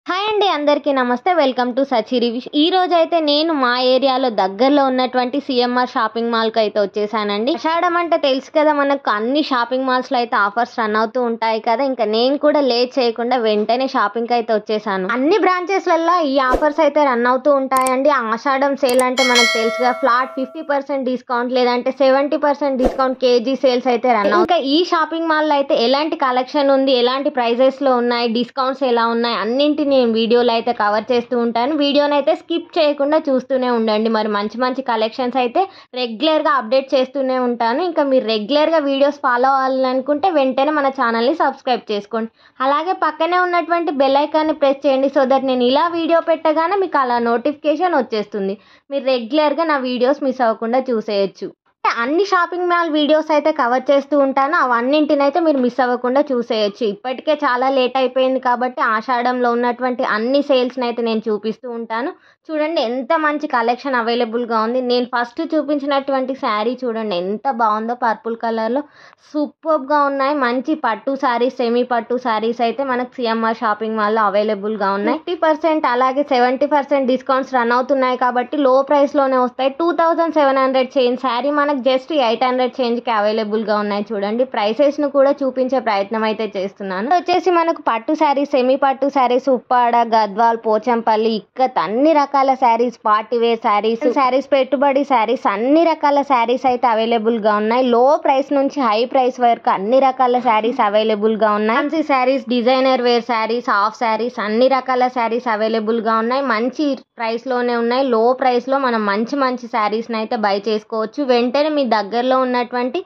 Hi అండి, అందరికీ నమస్తే. Welcome to Sachi reviews. ఈ రోజు అయితే నేను మా ఏరియాలో దగ్గరలో ఉన్నటువంటి సిఎంఆర్ షాపింగ్ మాల్కి అయితే వచ్చేసానండి. ఆషాఢం అంటే తెలుసు కదా, మనకు అన్ని షాపింగ్ మాల్స్లో అయితే ఆఫర్స్ రన్ అవుతూ ఉంటాయి కదా. ఇంకా నేను కూడా లేట్ చేయకుండా వెంటనే షాపింగ్కి అయితే వచ్చేసాను. అన్ని బ్రాంచెస్లలో ఈ ఆఫర్స్ అయితే రన్ అవుతూ ఉంటాయండి. ఆషాఢం సేల్ అంటే మనకు తెలుసుగా, ఫ్లాట్ 50% డిస్కౌంట్ లేదంటే 70% డిస్కౌంట్, కేజీ సేల్స్ అయితే రన్ అవుతాయి. ఇంకా ఈ షాపింగ్ మాల్లో అయితే ఎలాంటి కలెక్షన్ ఉంది, ఎలాంటి ప్రైజెస్లో ఉన్నాయి, డిస్కౌంట్స్ ఎలా ఉన్నాయి, అన్నింటినీ నేను వీడియోలో అయితే కవర్ చేస్తూ ఉంటాను. వీడియోని అయితే స్కిప్ చేయకుండా చూస్తూనే ఉండండి. మరి మంచి మంచి కలెక్షన్స్ అయితే రెగ్యులర్గా అప్డేట్ చేస్తూనే ఉంటాను. ఇంకా మీరు రెగ్యులర్గా వీడియోస్ ఫాలో అవ్వాలనుకుంటే వెంటనే మన ఛానల్ని సబ్స్క్రైబ్ చేసుకోండి. అలాగే పక్కనే ఉన్నటువంటి బెల్ ఐకాన్ని ప్రెస్ చేయండి, సో దట్ నేను ఇలా వీడియో పెట్టగానే మీకు అలా నోటిఫికేషన్ వచ్చేస్తుంది. మీరు రెగ్యులర్గా నా వీడియోస్ మిస్ అవ్వకుండా చూసేయచ్చు. అన్ని షాపింగ్ మాల్ వీడియోస్ అయితే కవర్ చేస్తూ ఉంటాను. అవన్నింటినైతే మీరు మిస్ అవ్వకుండా చూసేయచ్చు. ఇప్పటికే చాలా లేట్ అయిపోయింది కాబట్టి ఆషాఢంలో ఉన్నటువంటి అన్ని సేల్స్ని అయితే నేను చూపిస్తూ ఉంటాను. చూడండి ఎంత మంచి కలెక్షన్ అవైలబుల్గా ఉంది. నేను ఫస్ట్ చూపించినటువంటి శారీ చూడండి ఎంత బాగుందో, పర్పుల్ కలర్లో సూపర్గా ఉన్నాయి. మంచి పట్టు శారీస్, సెమీ పట్టు శారీస్ అయితే మనకు సిఎంఆర్ షాపింగ్ మాల్లో అవైలబుల్గా ఉన్నాయి. 50% అలాగే 70% డిస్కౌంట్స్ రన్ అవుతున్నాయి కాబట్టి లో ప్రైస్లోనే వస్తాయి. 2700 చేంజ్ శారీ మనకు జస్ట్ 800 చేంజ్కి అవైలబుల్గా ఉన్నాయి. చూడండి ప్రైసెస్ను కూడా చూపించే ప్రయత్నం అయితే చేస్తున్నాను. వచ్చేసి మనకు పట్టు శారీస్, సెమీ పట్టు శారీస్, ఉప్పాడ, గద్వాల్, పోచంపల్లి, ఇక్కత్ అన్ని రకాల శారీస్, పార్టీ వేర్ శారీస్, పెట్టుబడి శారీస్, అన్ని రకాల శారీస్ అయితే అవైలబుల్గా ఉన్నాయి. లో ప్రైస్ నుంచి హై ప్రైస్ వరకు అన్ని రకాల శారీస్ అవైలబుల్గా ఉన్నాయి. Fancy saris, designer wear saris, half saris, అన్ని రకాల శారీస్ అవైలబుల్గా ఉన్నాయి. మంచి ప్రైస్లోనే ఉన్నాయి. లో ప్రైస్లో మనం మంచి మంచి శారీస్ని అయితే బై చేసుకోవచ్చు. వెంటనే మీ దగ్గరలో ఉన్నటువంటి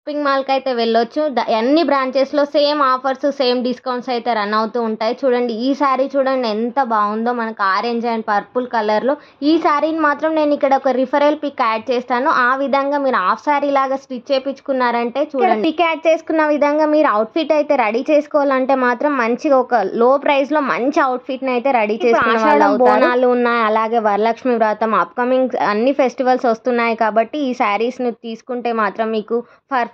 షాపింగ్ మాల్కి అయితే వెళ్ళొచ్చు. అన్ని బ్రాంచెస్లో సేమ్ ఆఫర్స్, సేమ్ డిస్కౌంట్స్ అయితే రన్ అవుతూ ఉంటాయి. చూడండి ఈ శారీ చూడండి ఎంత బాగుందో, మనకు ఆరెంజ్ అండ్ పర్పుల్ కలర్లో. ఈ శారీని మాత్రం నేను ఇక్కడ ఒక రిఫరల్ పిక్ యాడ్ చేస్తాను. ఆ విధంగా మీరు హాఫ్ శారీ లాగా స్టిచ్ చేయించుకున్నారంటే చూడండి, పిక్ యాడ్ చేసుకున్న విధంగా మీరు అవుట్ఫిట్ అయితే రెడీ చేసుకోవాలంటే మాత్రం మంచిగా ఒక లో ప్రైస్లో మంచి అవుట్ఫిట్ని అయితే రెడీ చేసుకున్న బోనాలు ఉన్నాయి. అలాగే వరలక్ష్మి వ్రతం, అప్కమింగ్ అన్ని ఫెస్టివల్స్ వస్తున్నాయి కాబట్టి ఈ శారీస్ని తీసుకుంటే మాత్రం మీకు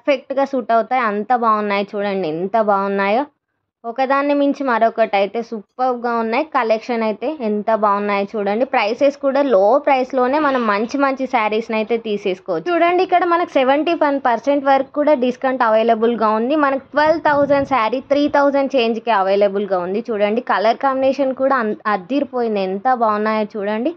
పర్ఫెక్ట్గా సూట్ అవుతాయి. అంత బాగున్నాయి చూడండి ఎంత బాగున్నాయో, ఒకదాన్ని మించి మరొకటి అయితే సూపర్గా ఉన్నాయి. కలెక్షన్ అయితే ఎంత బాగున్నాయో చూడండి. ప్రైసెస్ కూడా లో ప్రైస్లోనే మనం మంచి మంచి శారీస్ని అయితే తీసేసుకోవచ్చు. చూడండి ఇక్కడ మనకు 71% వరకు కూడా డిస్కౌంట్ అవైలబుల్గా ఉంది. మనకు 12,000 శారీ 3,000 చేంజ్కి అవైలబుల్గా ఉంది. చూడండి కలర్ కాంబినేషన్ కూడా అద్దిరిపోయింది, ఎంత బాగున్నాయో చూడండి.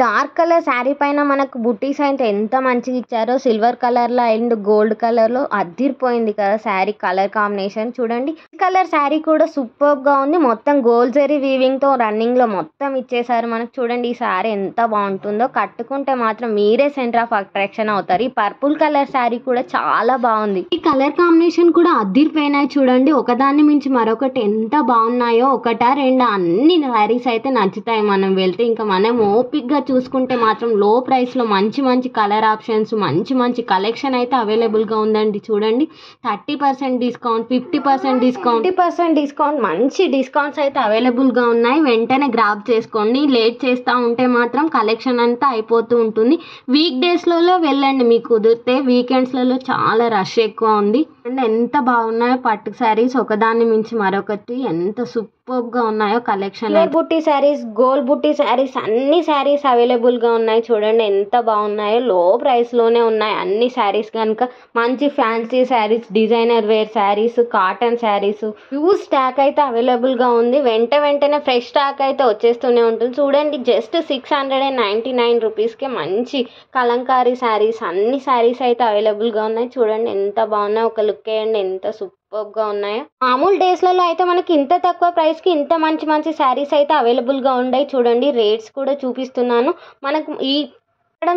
డార్క్ కలర్ శారీ పైన మనకు బుట్టీస్ అయితే ఎంత మంచిగా ఇచ్చారో, సిల్వర్ కలర్లో అండ్ గోల్డ్ కలర్లో అద్దిరిపోయింది కదా శారీ కలర్ కాంబినేషన్. చూడండి కలర్ శారీ కూడా సూపర్గా ఉంది. మొత్తం గోల్డ్ జరీ వీవింగ్తో రన్నింగ్లో మొత్తం ఇచ్చేసారు మనకు. చూడండి ఈ శారీ ఎంత బాగుంటుందో, కట్టుకుంటే మాత్రం మీరే సెంటర్ ఆఫ్ అట్రాక్షన్ అవుతారు. ఈ పర్పుల్ కలర్ శారీ కూడా చాలా బాగుంది. ఈ కలర్ కాంబినేషన్ కూడా అద్దిరిపోయినాయి చూడండి, ఒకదాన్ని మించి మరొకటి ఎంత బాగున్నాయో. ఒకటా రెండా అన్ని శారీస్ అయితే నచ్చుతాయి మనం వెళ్తే. ఇంకా మనం ఓపిక్గా చూసుకుంటే మాత్రం లో ప్రైస్లో మంచి మంచి కలర్ ఆప్షన్స్, మంచి మంచి కలెక్షన్ అయితే అవైలబుల్గా ఉందండి. చూడండి 30% డిస్కౌంట్, 50% డిస్కౌంట్, 50% డిస్కౌంట్, మంచి డిస్కౌంట్స్ అయితే అవైలబుల్గా ఉన్నాయి. వెంటనే గ్రాబ్ చేసుకోండి. లేట్ చేస్తూ ఉంటే మాత్రం కలెక్షన్ అంతా అయిపోతూ ఉంటుంది. వీక్ డేస్లలో వెళ్ళండి మీకు కుదిరితే, వీకెండ్స్లలో చాలా రష్ ఎక్కువ ఉంది. అండ్ ఎంత బాగున్నాయో పట్టు శారీస్, ఒకదాన్ని మించి మరొకటి ఎంత సూపర్గా ఉన్నాయో కలెక్షన్. బుట్టి శారీస్, గోల్డ్ బుట్టి శారీస్, అన్ని శారీస్ అవైలబుల్గా ఉన్నాయి. చూడండి ఎంత బాగున్నాయో, లో ప్రైస్లోనే ఉన్నాయి అన్ని శారీస్. కనుక మంచి fancy saris, designer wear saris, cotton saris, huge stock అయితే అవైలబుల్గా ఉంది. వెంటనే ఫ్రెష్ స్టాక్ అయితే వచ్చేస్తూనే ఉంటుంది. చూడండి జస్ట్ 699 రూపీస్కే మంచి కలంకారీ శారీస్, అన్ని శారీస్ అయితే అవైలబుల్గా ఉన్నాయి. చూడండి ఎంత బాగున్నాయి, ఒక లుక్ వేయండి ఎంత సూపర్గా ఉన్నాయో. మామూలు డేస్లలో అయితే మనకి ఇంత తక్కువ ప్రైస్కి ఇంత మంచి మంచి శారీస్ అయితే అవైలబుల్గా ఉన్నాయి. చూడండి రేట్స్ కూడా చూపిస్తున్నాను. మనకు ఈ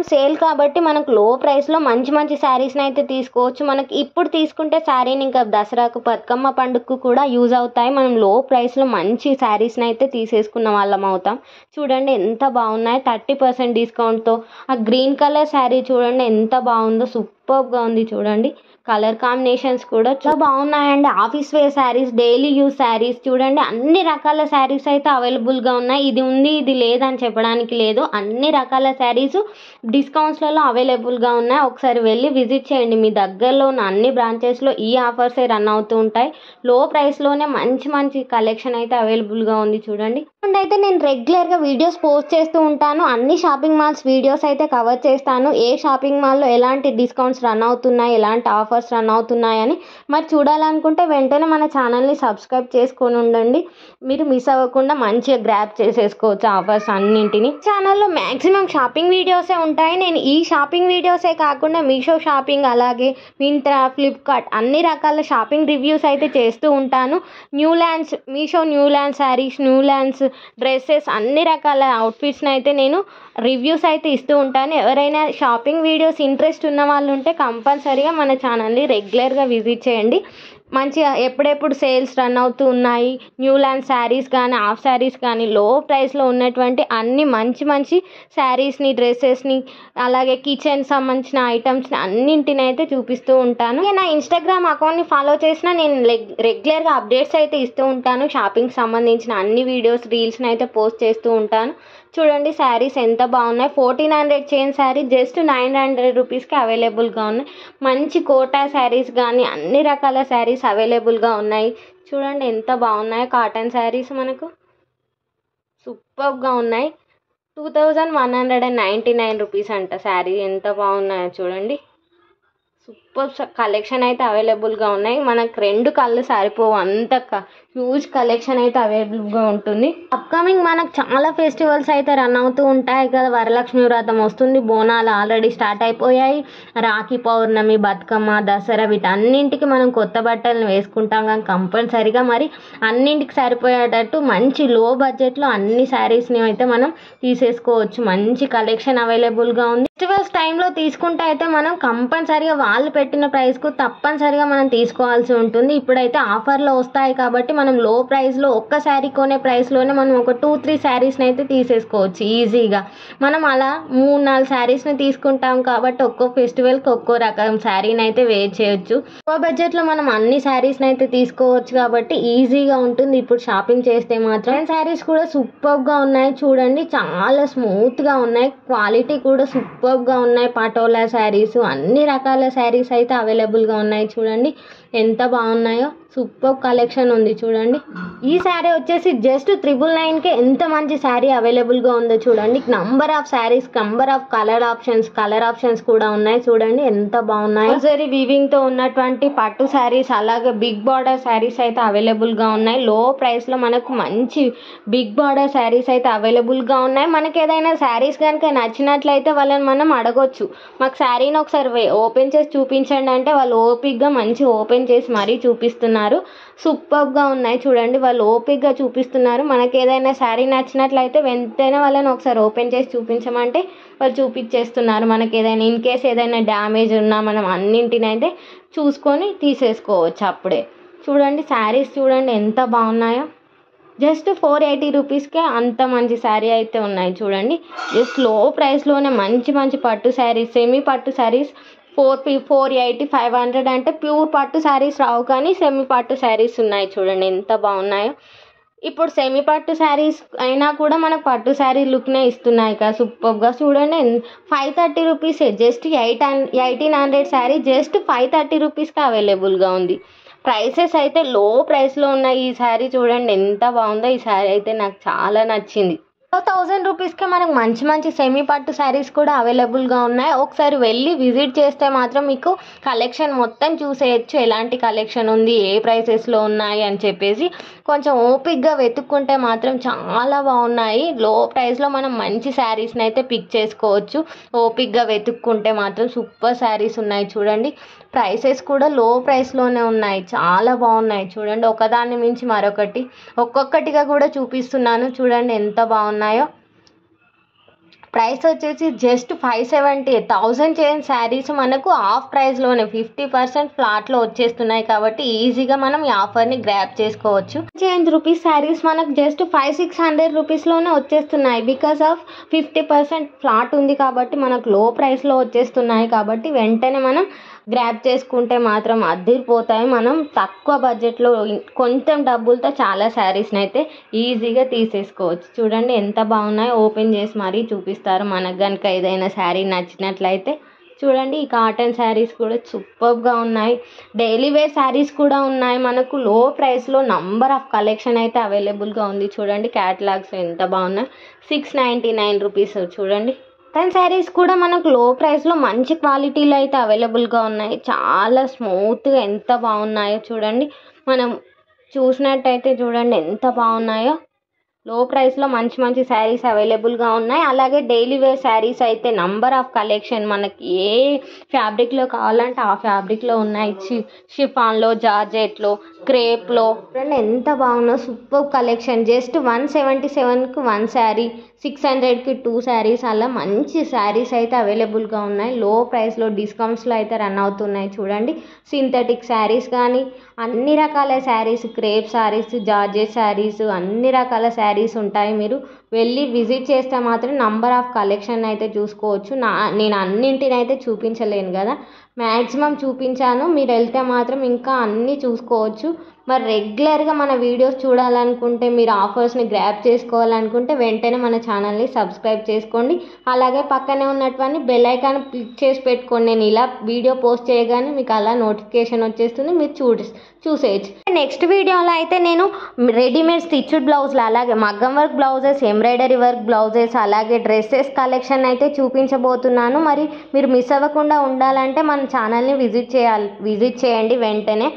సేల్ కాబట్టి మనకు లో ప్రైస్లో మంచి మంచి శారీస్ని అయితే తీసుకోవచ్చు. మనకి ఇప్పుడు తీసుకుంటే శారీని ఇంకా దసరాకు, బతుకమ్మ పండుగకు కూడా యూజ్ అవుతాయి. మనం లో ప్రైస్లో మంచి శారీస్ని అయితే తీసేసుకున్న వాళ్ళం అవుతాం. చూడండి ఎంత బాగున్నాయి 30% డిస్కౌంట్తో. ఆ గ్రీన్ కలర్ శారీ చూడండి ఎంత బాగుందో, సూపర్గా ఉంది. చూడండి కలర్ కాంబినేషన్స్ కూడా చాలా బాగున్నాయండి. Office wear saris, daily use saris చూడండి, అన్ని రకాల శారీస్ అయితే అవైలబుల్గా ఉన్నాయి. ఇది ఉంది ఇది లేదని చెప్పడానికి లేదు, అన్ని రకాల శారీస్ డిస్కౌంట్స్లలో అవైలబుల్గా ఉన్నాయి. ఒకసారి వెళ్ళి విజిట్ చేయండి. మీ దగ్గరలో ఉన్న అన్ని బ్రాంచెస్లో ఈ ఆఫర్సే రన్ అవుతూ ఉంటాయి. లో ప్రైస్లోనే మంచి మంచి కలెక్షన్ అయితే అవైలబుల్గా ఉంది చూడండి. అండ్ అయితే నేను రెగ్యులర్గా వీడియోస్ పోస్ట్ చేస్తూ ఉంటాను. అన్ని షాపింగ్ మాల్స్ వీడియోస్ అయితే కవర్ చేస్తాను. ఏ షాపింగ్ మాల్లో ఎలాంటి డిస్కౌంట్స్ రన్ అవుతున్నాయి, ఎలాంటి ఆఫర్స్ రన్ అవుతున్నాయని మరి చూడాలనుకుంటే వెంటనే మన ఛానల్ని సబ్స్క్రైబ్ చేసుకొని ఉండండి. మీరు మిస్ అవ్వకుండా మంచిగా గ్రాప్ చేసేసుకోవచ్చు ఆఫర్స్ అన్నింటినీ. ఛానల్లో మ్యాక్సిమం షాపింగ్ వీడియోసే ఉంటాయి. నేను ఈ షాపింగ్ వీడియోసే కాకుండా మీషో షాపింగ్, అలాగే మింత్రా, ఫ్లిప్కార్ట్ అన్ని రకాల షాపింగ్ రివ్యూస్ అయితే చేస్తూ ఉంటాను. Newlands, Meesho Newland saris, Newlands dresses, అన్ని రకాల అవుట్ఫిట్స్ని అయితే నేను రివ్యూస్ అయితే ఇస్తూ ఉంటాను. ఎవరైనా షాపింగ్ వీడియోస్ ఇంట్రెస్ట్ ఉన్న వాళ్ళు ఉంటే కంపల్సరీగా మన ఛానల్ని రెగ్యులర్గా విజిట్ చేయండి. మంచిగా ఎప్పుడెప్పుడు సేల్స్ రన్ అవుతూ ఉన్నాయి, న్యూలాండ్ శారీస్ కానీ హాఫ్ శారీస్ కానీ లో ప్రైస్లో ఉన్నటువంటి అన్ని మంచి మంచి శారీస్ని, డ్రెస్సెస్ని, అలాగే కిచెన్ సంబంధించిన ఐటమ్స్ని అన్నింటిని అయితే చూపిస్తూ ఉంటాను. నా ఇన్స్టాగ్రామ్ అకౌంట్ని ఫాలో చేసిన నేను రెగ్యులర్గా అప్డేట్స్ అయితే ఇస్తూ ఉంటాను. షాపింగ్ సంబంధించిన అన్ని వీడియోస్, రీల్స్ని అయితే పోస్ట్ చేస్తూ ఉంటాను. చూడండి శారీస్ ఎంత బాగున్నాయి. 1400 చైన్ శారీ జస్ట్ 900 రూపీస్కి అవైలబుల్గా ఉన్నాయి. మంచి కోటా శారీస్ కానీ అన్ని రకాల శారీస్ అవైలబుల్గా ఉన్నాయి. చూడండి ఎంత బాగున్నాయో. కాటన్ శారీస్ మనకు సూపర్గా ఉన్నాయి. 2199 రూపీస్ అంట శారీ. ఎంత బాగున్నాయో చూడండి. సూపర్ కలెక్షన్ అయితే అవైలబుల్గా ఉన్నాయి. మనకు 2 కళ్ళు సరిపోవు, అంత హ్యూజ్ కలెక్షన్ అయితే అవైలబుల్గా ఉంటుంది. అప్కమింగ్ మనకు చాలా ఫెస్టివల్స్ అయితే రన్ అవుతూ ఉంటాయి కదా. వరలక్ష్మి వ్రతం వస్తుంది, బోనాలు ఆల్రెడీ స్టార్ట్ అయిపోయాయి, రాఖీ పౌర్ణమి, బతుకమ్మ, దసరా వీటన్నింటికి మనం కొత్త బట్టలను వేసుకుంటాం. కానీ కంపల్సరీగా మరి అన్నింటికి సరిపోయేటట్టు మంచి లో బడ్జెట్లో అన్ని శారీస్ని అయితే మనం తీసేసుకోవచ్చు. మంచి కలెక్షన్ అవైలబుల్గా ఉంది. ఫెస్టివల్స్ టైంలో తీసుకుంటే అయితే మనం కంపల్సరీగా వాళ్ళు పెట్టిన ప్రైస్కు తప్పనిసరిగా మనం తీసుకోవాల్సి ఉంటుంది. ఇప్పుడైతే ఆఫర్లో వస్తాయి కాబట్టి మనం లో ప్రైస్లో ఒక్క శారీ కొనే ప్రైస్లోనే మనం ఒక 2-3 శారీస్ని అయితే తీసేసుకోవచ్చు ఈజీగా. మనం అలా 3-4 శారీస్ని తీసుకుంటాం కాబట్టి ఒక్కో ఫెస్టివల్కి ఒక్కో రకం శారీని అయితే వేర్ చేయొచ్చు. ఒక్కో బడ్జెట్లో మనం అన్ని శారీస్ని అయితే తీసుకోవచ్చు కాబట్టి ఈజీగా ఉంటుంది. ఇప్పుడు షాపింగ్ చేస్తే మాత్రం శారీస్ కూడా సూపర్గా ఉన్నాయి చూడండి. చాలా స్మూత్గా ఉన్నాయి, క్వాలిటీ కూడా సూపర్గా ఉన్నాయి. పటోలా శారీస్, అన్ని రకాల శారీస్ అయితే అవైలబుల్గా ఉన్నాయి చూడండి ఎంత బాగున్నాయో. సూపర్ కలెక్షన్ ఉంది చూడండి. ఈ శారీ వచ్చేసి జస్ట్ 999కే ఎంత మంచి శారీ అవైలబుల్గా ఉందో చూడండి. Number of saris, number of colour options కూడా ఉన్నాయి చూడండి ఎంత బాగున్నాయో. సరే వీవింగ్తో ఉన్నటువంటి పట్టు శారీస్, అలాగే బిగ్ బార్డర్ శారీస్ అయితే అవైలబుల్గా ఉన్నాయి. లో ప్రైస్లో మనకు మంచి బిగ్ బార్డర్ శారీస్ అయితే అవైలబుల్గా ఉన్నాయి. మనకి ఏదైనా శారీస్ కనుక నచ్చినట్లయితే వాళ్ళని మనం అడగొచ్చు, మాకు శారీని ఒకసారి ఓపెన్ చేసి చూపించండి అంటే వాళ్ళు ఓపిక్గా మంచి ఓపెన్ చేసి మరీ చూపిస్తున్నారు. సూపర్గా ఉన్నాయి చూడండి. వాళ్ళు ఓపిక్గా చూపిస్తున్నారు. మనకి ఏదైనా శారీ నచ్చినట్లయితే వెంటనే వాళ్ళని ఒకసారి ఓపెన్ చేసి చూపించమంటే వాళ్ళు చూపించేస్తున్నారు. మనకి ఏదైనా ఇన్ కేస్ ఏదైనా డ్యామేజ్ ఉన్నా మనం అన్నింటిని అయితే చూసుకొని తీసేసుకోవచ్చు అప్పుడే. చూడండి శారీస్ చూడండి ఎంత బాగున్నాయో. జస్ట్ 480 రూపీస్కే అంత మంచి శారీ అయితే ఉన్నాయి చూడండి. జస్ట్ లో ప్రైస్లోనే మంచి మంచి పట్టు శారీస్, సెమీ పట్టు శారీస్ 480, 500 అంటే ప్యూర్ పట్టు శారీస్ రావు, కానీ సెమీ పట్టు శారీస్ ఉన్నాయి చూడండి ఎంత బాగున్నాయో. ఇప్పుడు సెమీ పట్టు శారీస్ అయినా కూడా మనకు పట్టు శారీ లుక్నే ఇస్తున్నాయి కదా సూపర్గా. చూడండి 530 రూపీసే. జస్ట్ 1800 శారీ జస్ట్ 530 రూపీస్కి అవైలబుల్గా ఉంది. ప్రైసెస్ అయితే లో ప్రైస్లో ఉన్నాయి. ఈ శారీ చూడండి ఎంత బాగుందో. ఈ శారీ అయితే నాకు చాలా నచ్చింది. 1000 రూపీస్కే మనకు మంచి మంచి సెమీ పట్టు శారీస్ కూడా అవైలబుల్గా ఉన్నాయి. ఒకసారి వెళ్ళి విజిట్ చేస్తే మాత్రం మీకు కలెక్షన్ మొత్తం చూసేయచ్చు, ఎలాంటి కలెక్షన్ ఉంది, ఏ ప్రైసెస్లో ఉన్నాయి అని చెప్పేసి. కొంచెం ఓపిక్గా వెతుక్కుంటే మాత్రం చాలా బాగున్నాయి. లో ప్రైస్లో మనం మంచి శారీస్ని అయితే పిక్ చేసుకోవచ్చు. ఓపిక్గా వెతుక్కుంటే మాత్రం సూపర్ శారీస్ ఉన్నాయి చూడండి. ప్రైసెస్ కూడా లో ప్రైస్లోనే ఉన్నాయి, చాలా బాగున్నాయి చూడండి. ఒకదాన్ని మించి మరొకటి, ఒక్కొక్కటిగా కూడా చూపిస్తున్నాను చూడండి ఎంత బాగున్నాయో. ప్రైస్ వచ్చేసి జస్ట్ 570. 1000 చైన్ శారీస్ మనకు ఆఫ్ ప్రైస్లోనే 50% ఫ్లాట్లో వచ్చేస్తున్నాయి కాబట్టి ఈజీగా మనం ఈ ఆఫర్ని గ్రాప్ చేసుకోవచ్చు. చేంజ్ రూపీస్ శారీస్ మనకు జస్ట్ 500-600 రూపీస్లోనే వచ్చేస్తున్నాయి. బికాస్ ఆఫ్ 50% ఫ్లాట్ ఉంది కాబట్టి మనకు లో ప్రైస్లో వచ్చేస్తున్నాయి కాబట్టి వెంటనే మనం గ్రాబ్ చేసుకుంటే మాత్రం అదిరిపోతాయి. మనం తక్కువ బడ్జెట్లో కొంచెం డబ్బులతో చాలా శారీస్ని అయితే ఈజీగా తీసేసుకోవచ్చు. చూడండి ఎంత బాగున్నాయో, ఓపెన్ చేసి మరీ చూపిస్తారు. మనకు కనుక ఏదైనా శారీ నచ్చినట్లయితే చూడండి. ఈ కాటన్ శారీస్ కూడా సూపర్గా ఉన్నాయి. డైలీ వేర్ శారీస్ కూడా ఉన్నాయి. మనకు లో ప్రైస్లో నంబర్ ఆఫ్ కలెక్షన్ అయితే అవైలబుల్గా ఉంది. చూడండి క్యాటలాగ్స్ ఎంత బాగున్నాయి. 699 రూపీస్. చూడండి కాటన్ శారీస్ కూడా మనకు లో ప్రైస్లో మంచి క్వాలిటీలో అయితే అవైలబుల్గా ఉన్నాయి. చాలా స్మూత్గా ఎంత బాగున్నాయో చూడండి. మనం చూసినట్టయితే చూడండి ఎంత బాగున్నాయో. లో ప్రైస్లో మంచి మంచి శారీస్ అవైలబుల్గా ఉన్నాయి. అలాగే డైలీ వేర్ శారీస్ అయితే నంబర్ ఆఫ్ కలెక్షన్ మనకి ఏ ఫ్యాబ్రిక్లో కావాలంటే ఆ ఫ్యాబ్రిక్లో ఉన్నాయి. షిఫాన్లో, జార్జెట్లో, క్రేప్లో చూడండి ఎంత బాగుందో. Super collection. జస్ట్ 177కి 1 శారీ, 600కి 2 శారీస్, అలా మంచి శారీస్ అయితే అవైలబుల్గా ఉన్నాయి. లో ప్రైస్లో డిస్కౌంట్స్లో అయితే రన్ అవుతున్నాయి. చూడండి సింథటిక్ శారీస్ కానీ అన్ని రకాల శారీస్, క్రేప్ శారీస్, జార్జెట్ శారీస్, అన్ని రకాల శారీస్ ఉంటాయి. మీరు వెళ్ళి విజిట్ చేస్తే మాత్రం నంబర్ ఆఫ్ కలెక్షన్ అయితే చూసుకోవచ్చు. నేను అన్నింటిని అయితే చూపించలేను కదా, మ్యాక్సిమం చూపించాను. మీరు వెళ్తే మాత్రం ఇంకా అన్నీ చూసుకోవచ్చు. మరి రెగ్యులర్గా మన వీడియోస్ చూడాలనుకుంటే, మీరు ఆఫర్స్ని గ్రాబ్ చేసుకోవాలనుకుంటే వెంటనే మన ఛానల్ని సబ్స్క్రైబ్ చేసుకోండి. అలాగే పక్కనే ఉన్నటువంటి బెల్ ఐకాన్ క్లిక్ చేసి పెట్టుకోండి. నేను ఇలా వీడియో పోస్ట్ చేయగానే మీకు అలా నోటిఫికేషన్ వచ్చేస్తుంది, మీరు చూసేయచ్చు. నెక్స్ట్ వీడియోలో అయితే నేను రెడీమేడ్ స్టిచ్డ్ బ్లౌజులు, అలాగే మగ్గం work blouses, embroidery work blouses, అలాగే డ్రెస్సెస్ కలెక్షన్ అయితే చూపించబోతున్నాను. మరి మీరు మిస్ అవ్వకుండా ఉండాలంటే మన ఛానల్ని విజిట్ చేయండి వెంటనే.